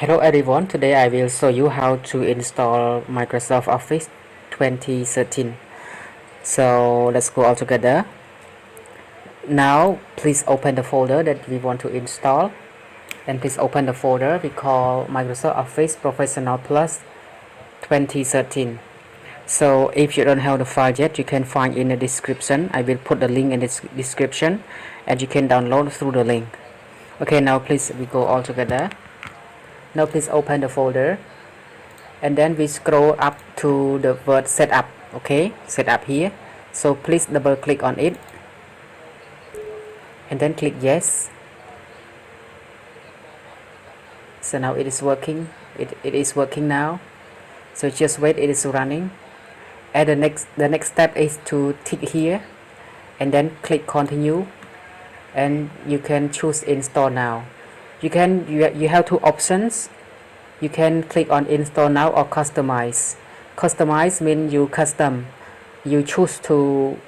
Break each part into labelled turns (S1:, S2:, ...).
S1: Hello everyone, today I will show you how to install Microsoft Office 2013. So let's go all together. Now please open the folder that we want to install, and please open the folder we call Microsoft Office Professional Plus 2013. So if you don't have the file yet, you can find in the description. I will put the link in the description and you can download through the link. Okay, now please we go all together. Now please open the folder and then we scroll up to the word setup. Okay, setup here, so please double click on it and then click yes. So now it is working. It is working now, so just wait, it is running. And the next step is to tick here and then click continue, and you can choose install now. You have two options. You can click on install now or customize. Customize means you choose to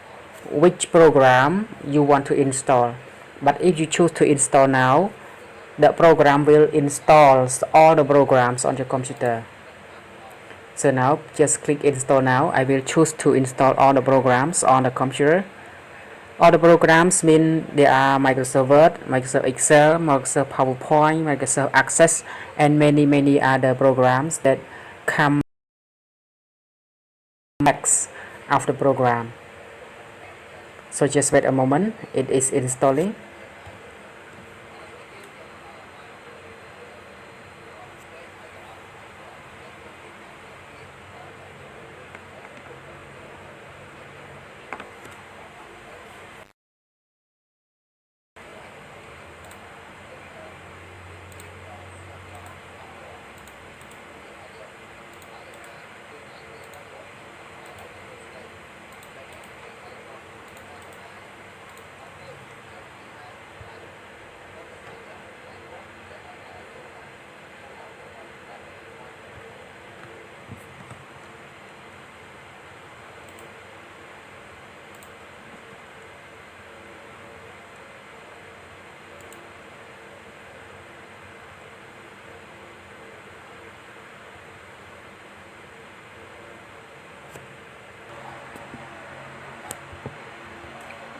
S1: which program you want to install, but if you choose to install now, the program will install all the programs on your computer. So now just click install now. I will choose to install all the programs on the computer. All the programs mean they are Microsoft Word, Microsoft Excel, Microsoft PowerPoint, Microsoft Access, and many other programs that come next of the program. So just wait a moment, it is installing.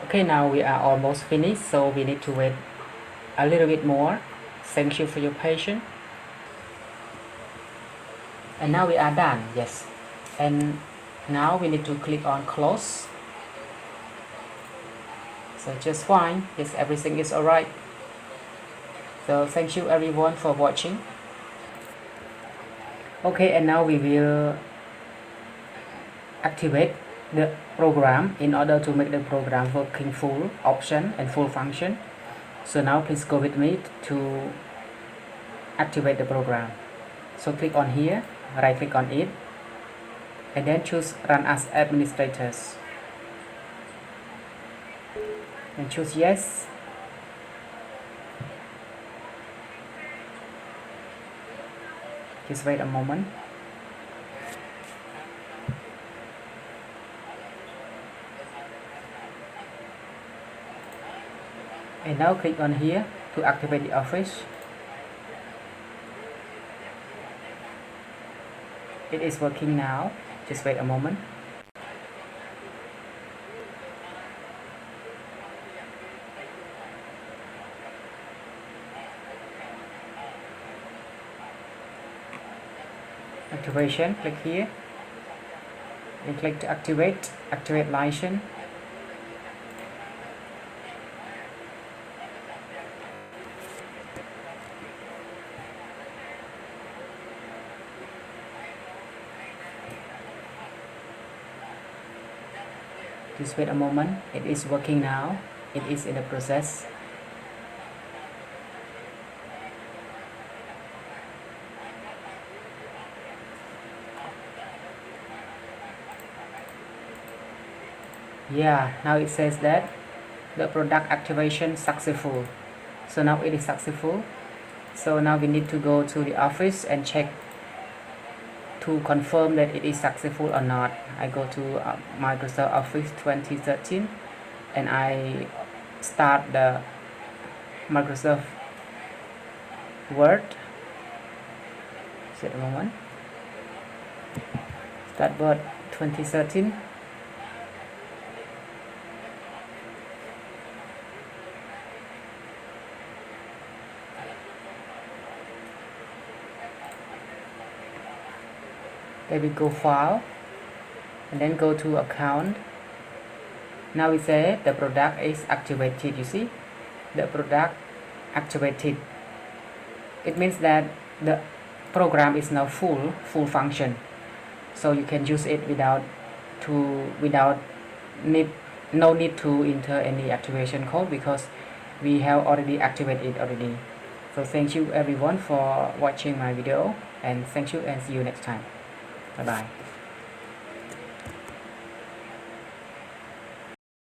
S1: Okay, now we are almost finished, so we need to wait a little bit more. Thank you for your patience. And now we are done. Yes, and now we need to click on close. So just fine. Yes, everything is alright. So thank you everyone for watching. Okay, and now we will activate the program in order to make the program working full option and full function. So now please go with me to activate the program. So click on here, right click on it, and then choose run as administrators and choose yes. Just wait a moment. And now click on here to activate the office. It is working now. Just wait a moment. Activation, click here and click to activate license. Just wait a moment, it is working now, it is in the process. Yeah, now it says that the product activation successful. So now it is successful. So now we need to go to the office and check to confirm that it is successful or not. I go to Microsoft Office 2013 and I start the Microsoft Word. Just a moment. Start birth 2013. Then we go file and then go to account. Now we say the product is activated. You see, the product activated. It means that the program is now full function, so you can use it without no need to enter any activation code, because we have already activated it already. So thank you everyone for watching my video, and thank you and see you next time. Bye bye.